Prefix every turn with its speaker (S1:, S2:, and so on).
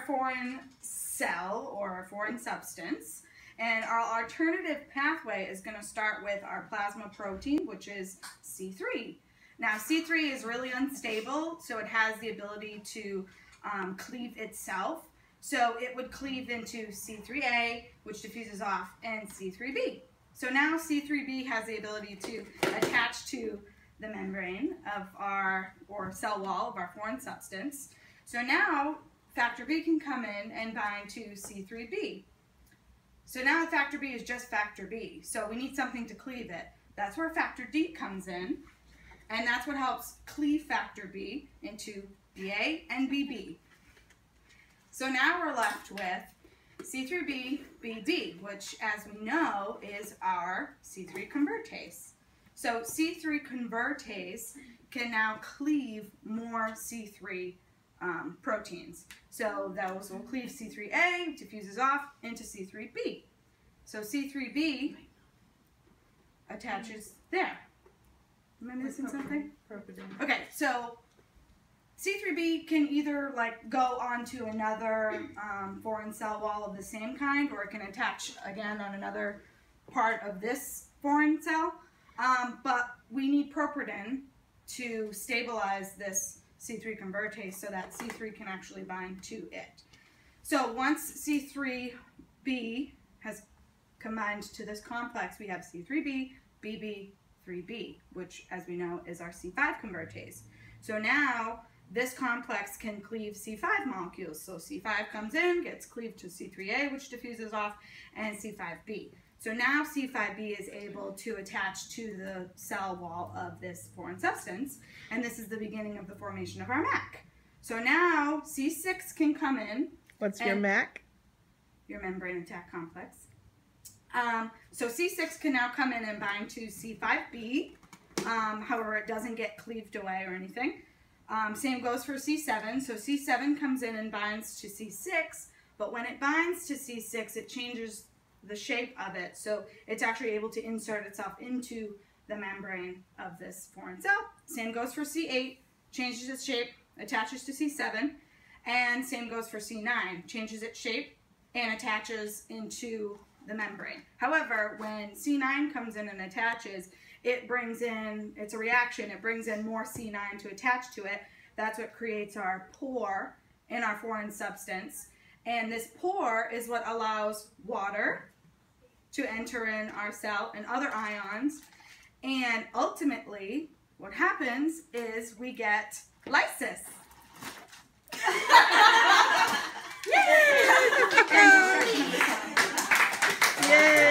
S1: foreign cell or foreign substance. And our alternative pathway is going to start with our plasma protein, which is C3. Now, C3 is really unstable, so it has the ability to cleave itself. So it would cleave into C3A, which diffuses off, and C3B. So now C3B has the ability to attach to the membrane of our, or cell wall of our foreign substance. So now factor B can come in and bind to C3B. So now factor B is just factor B. So we need something to cleave it. That's where factor D comes in. And that's what helps cleave factor B into BA and BB. So now we're left with C3B, BD, which as we know is our C3 convertase. So C3 convertase can now cleave more C3 proteins. So those will cleave C3A, diffuses off into C3B. So C3B attaches there. Am I missing something? Okay, so C3B can either like go onto another foreign cell wall of the same kind, or it can attach again on another part of this foreign cell. But we need properdin to stabilize this C3 convertase so that C3 can actually bind to it. So once C3B has combined to this complex, we have C3B, BB, 3B, which as we know is our C5 convertase. So now this complex can cleave C5 molecules. So C5 comes in, gets cleaved to C3A, which diffuses off, and C5B. So now C5b is able to attach to the cell wall of this foreign substance, and this is the beginning of the formation of our MAC. So now C6 can come in.
S2: What's your MAC?
S1: Your membrane attack complex. So C6 can now come in and bind to C5b. However, it doesn't get cleaved away or anything. Same goes for C7. So C7 comes in and binds to C6, but when it binds to C6, it changes the shape of it. So it's actually able to insert itself into the membrane of this foreign cell. Same goes for C8, changes its shape, attaches to C7. And same goes for C9, changes its shape and attaches into the membrane. However, when C9 comes in and attaches, it brings in, it's a reaction, it brings in more C9 to attach to it. That's what creates our pore in our foreign substance. And this pore is what allows water to enter in our cell and other ions. And ultimately, what happens is we get lysis. Yay!
S2: Yay!